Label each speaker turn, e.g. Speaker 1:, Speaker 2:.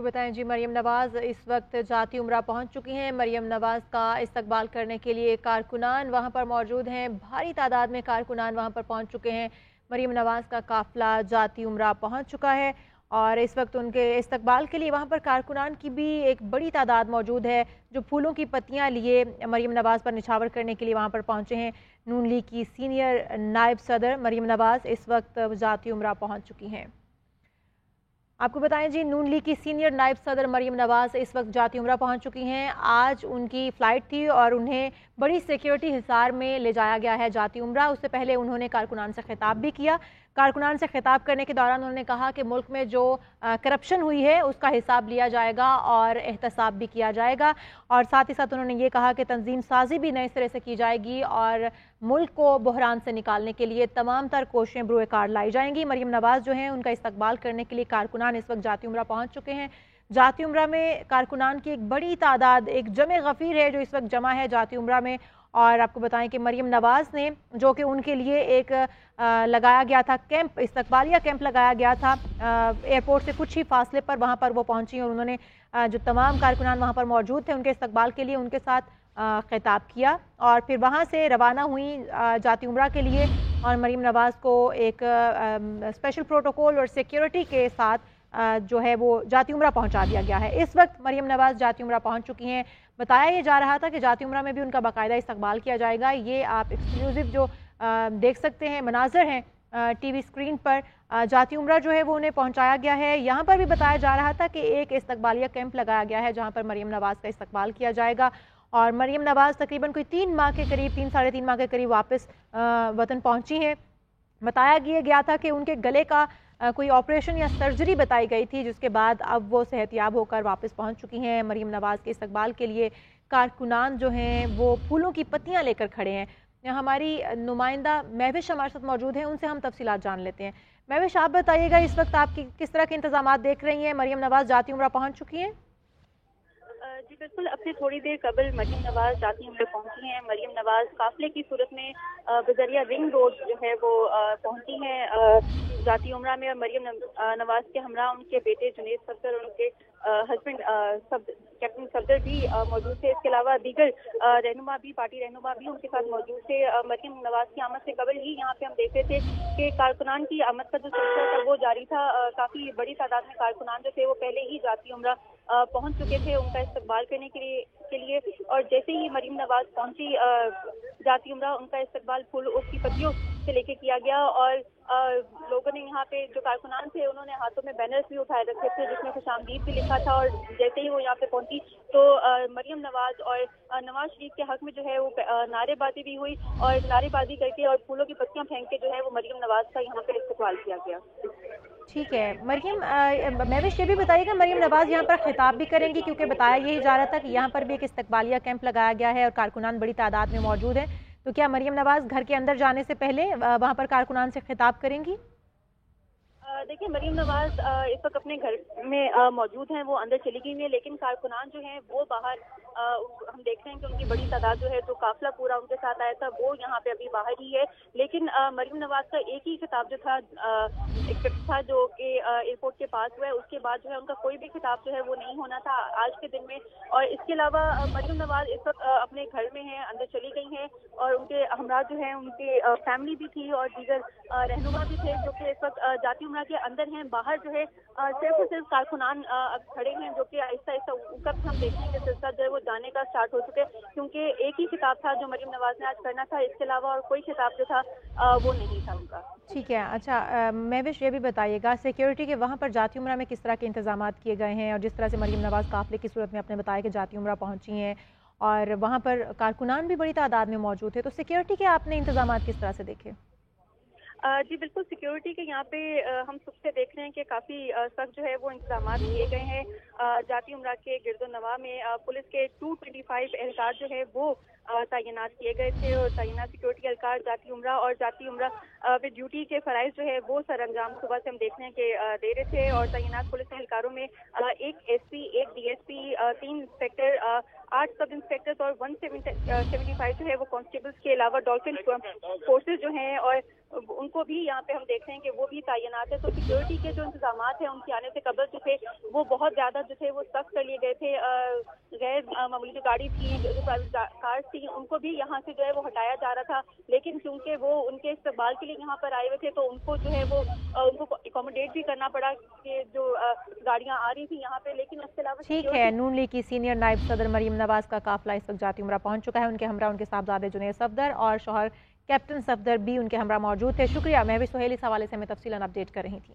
Speaker 1: आपको बताएं जी, मरियम नवाज इस वक्त जाती उम्रा पहुंच चुकी हैं। मरियम नवाज का इस्तकबाल करने के लिए कारकुनान वहां पर मौजूद हैं। भारी तादाद में कारकुनान वहां पर पहुंच चुके हैं। मरियम नवाज का काफिला जाती उम्रा पहुंच चुका है और इस वक्त उनके इस्तकबाल के लिए वहां पर कारकुनान की भी एक बड़ी तादाद मौजूद है, जो फूलों की पत्तियां लिए मरियम नवाज पर निछावर करने के लिए वहां पर पहुंचे हैं। नून लीग की सीनियर नायब सदर मरियम नवाज इस वक्त जाती उम्रा पहुंच चुकी हैं। आपको बताएं जी, नून लीग की सीनियर नायब सदर मरियम नवाज इस वक्त जाती उम्रा पहुंच चुकी हैं। आज उनकी फ़्लाइट थी और उन्हें बड़ी सिक्योरिटी हिसार में ले जाया गया है जाती उम्रा। उससे पहले उन्होंने कारकुनान से खिताब भी किया। कारकुनान से खिताब करने के दौरान उन्होंने कहा कि मुल्क में जो करप्शन हुई है उसका हिसाब लिया जाएगा और एहतसाब भी किया जाएगा, और साथ ही साथ उन्होंने ये कहा कि तंजीम साजी भी नए सिरे से की जाएगी और मुल्क को बहरान से निकालने के लिए तमाम तर कोशिशें बरूए कार लाई जाएंगी। मरियम नवाज जो हैं उनका इस्तकबाल करने के लिए कारकुनान इस वक्त जाती उम्रा पहुंच चुके हैं। जाती उम्रा में कारकुनान की एक बड़ी तादाद, एक जमे गफ़ीर है जो इस वक्त जमा है जाती उम्रा में। और आपको बताएं कि मरियम नवाज ने, जो कि उनके लिए एक लगाया गया था कैंप, इस्तकबालिया कैंप लगाया गया था एयरपोर्ट से कुछ ही फासले पर, वहाँ पर वो पहुंची और उन्होंने जो तमाम कारकुनान वहाँ पर मौजूद थे उनके इस्तकबाल के लिए उनके साथ खिताब किया और फिर वहाँ से रवाना हुई जाती उम्रा के लिए। और मरियम नवाज को एक स्पेशल प्रोटोकॉल और सिक्योरिटी के साथ जो है वो जाती उम्रा पहुंचा दिया गया है। इस वक्त मरियम नवाज जाती उम्रा पहुंच चुकी हैं। बताया ये जा रहा था कि जाती उम्रा में भी उनका बाकायदा इस्तकबाल किया जाएगा। ये आप एक्सक्लूसिव जो देख सकते हैं मनाजर हैं टीवी स्क्रीन पर। जाती उम्रा जो है वो उन्हें पहुंचाया गया है। यहाँ पर भी बताया जा रहा था कि एक इस्तकबालिया कैंप लगाया गया है जहाँ पर मरियम नवाज का इस्तकबाल किया जाएगा। और मरियम नवाज तकरीबन कोई 3 माह के करीब, 3 साढ़े 3 माह के करीब वापस वतन पहुंची हैं। बताया गया था कि उनके गले का कोई ऑपरेशन या सर्जरी बताई गई थी, जिसके बाद अब वो सेहतयाब होकर वापस पहुंच चुकी हैं। मरियम नवाज के इस्तकबाल के लिए कारकुनान जो हैं वो फूलों की पत्तियां लेकर खड़े हैं। हमारी नुमाइंदा महविश हमारे साथ मौजूद हैं, उनसे हम तफसीलात जान लेते हैं। महविश, आप बताइएगा इस वक्त आप किस तरह के इंतजाम देख रही हैं? मरियम नवाज जाती उम्रा पहुँच चुकी हैं?
Speaker 2: जी बिल्कुल, अब से थोड़ी देर कबल मरियम नवाज जाती उम्रा पहुंची हैं। मरियम नवाज काफिले की सूरत में बजरिया रिंग रोड जो है वो पहुंची हैं जाती उम्रा में। और मरियम नवाज के हमरा उनके बेटे जुनेद सफदर और उनके हस्बैंड कैप्टन सफदर भी मौजूद थे। इसके अलावा दीगर रहनुमा भी, पार्टी रहनुमा भी उनके साथ मौजूद थे। मरियम नवाज की आमद से कबल ही यहाँ पे हम देख रहे थे कि कारकुनान की आमद का जो सिलसिला था वो जारी था। काफी बड़ी तादाद में कारकुनान जो थे वो पहले ही जाती उम्रा पहुंच चुके थे उनका इस्तकबाल करने के लिए। और जैसे ही मरियम नवाज पहुंची जाती उम्रा, उनका इस्तकबाल फूल की पत्तियों से लेके किया गया। और लोगों ने यहाँ पे जो कारकुनान थे उन्होंने हाथों में बैनर्स भी उठाए रखे थे जिसमें खुशामदीद भी लिखा था। और जैसे ही वो यहाँ पे पहुंची तो मरियम नवाज और नवाज शरीफ के हक में जो है वो नारेबाजी भी हुई और नारेबाजी करके और फूलों की पत्तियां फेंक के जो है वो मरियम नवाज का यहाँ पे इस्तकबाल किया गया।
Speaker 1: ठीक है मरियम, महविश ये भी बताइएगा मरियम नवाज यहाँ पर खिताब भी करेंगी, क्योंकि बताया यही जा रहा था कि यहाँ पर भी एक इस्तकबालिया कैंप लगाया गया है और कारकुनान बड़ी तादाद में मौजूद है। तो क्या मरियम नवाज घर के अंदर जाने से पहले वहाँ पर कारकुनान से खिताब करेंगी?
Speaker 2: देखिए, मरियम नवाज इस वक्त अपने घर में मौजूद हैं, वो अंदर चली गई हैं। लेकिन कारकुनान जो हैं वो बाहर, हम देख रहे हैं कि उनकी बड़ी तादाद जो है, जो काफिला पूरा उनके साथ आया था वो यहाँ पे अभी बाहर ही है। लेकिन मरियम नवाज का एक ही खिताब जो था जो कि एयरपोर्ट के पास हुआ है, उसके बाद जो है उनका कोई भी खिताब जो है वो नहीं होना था आज के दिन में। और इसके अलावा मरियम नवाज इस वक्त अपने घर में हैं, अंदर चली गई हैं और उनके हमरा जो है उनके फैमिली भी थी और दीगर रहनुमा भी थे जो कि इस वक्त जाती उम्रा के अंदर हैं। बाहर जो है सिर्फ और सिर्फ कारकुनान अब खड़े हैं, जो कि आहिस्ता आहिस्ता ऊपर हम देखने के सिलसिला जो है वो जाने का स्टार्ट हो चुके हैं, क्योंकि एक ही खिताब था जो मरियम नवाज ने आज करना था। इसके अलावा और कोई खिताब जो था वो नहीं था उनका।
Speaker 1: ठीक है, अच्छा महविश ये भी बताइएगा सिक्योरिटी के वहाँ पर जाती उम्रा में किस तरह के इंतजाम किए गए हैं? और जिस तरह से मरियम नवाज काफिले की सूरत में आपने बताया कि जाती उम्रा पहुँची हैं और वहाँ पर कारकुनान भी बड़ी तादाद में मौजूद है, तो सिक्योरिटी के आपने इंतजाम किस तरह से देखे?
Speaker 2: जी बिल्कुल, सिक्योरिटी के यहाँ पे हम सुबह से देख रहे हैं कि काफ़ी सख्त जो है वो इंतजाम किए गए हैं। जाती उम्रा के गिरदोनवा में पुलिस के 225 एहलकार जो है वो तैनात किए गए थे और तैनात सिक्योरिटी एहलकार जाती उम्रा और जाती उम्रा विद ड्यूटी के फ़राइज़ जो है वो सर अंजाम सुबह से हम देख रहे हैं कि दे रहे थे। और तैनात पुलिस एहलकारों में एक एसपी, एक डीएसपी, 3 इंस्पेक्टर, 8 सब इंस्पेक्टर्स और 175 जो है वो कांस्टेबल्स के अलावा डॉल्फिन फोर्सेस जो हैं और उनको भी यहाँ पे हम देख रहे हैं कि वो भी तैनात है। तो सिक्योरिटी के जो इंतजाम हैं उनके आने से कबल जो थे वो बहुत ज़्यादा जो थे वो सख्त कर लिए गए थे। गैर मामूली जो गाड़ी थी, जो कार्स थी, उनको भी यहाँ से जो है वो हटाया जा रहा था, लेकिन क्योंकि वो उनके इस्तकबाल के लिए यहाँ पर आए हुए थे तो उनको जो है वो उनको अकोमोडेट भी करना पड़ा कि जो गाड़ियाँ आ रही थी यहाँ पे। लेकिन उसके अलावा
Speaker 1: ठीक है, नून लीग की सीनियर नायब सदर मरियम नवाज का काफिला इस वक्त जाती उमरा पहुंच चुका है। उनके हमरा उनके साहबजादे जुनैद सफदर और शौहर कैप्टन सफदर भी उनके हमरा मौजूद थे। शुक्रिया, महवी सुहेल इस हवाले से हमें तफसीलन अपडेट कर रही थी।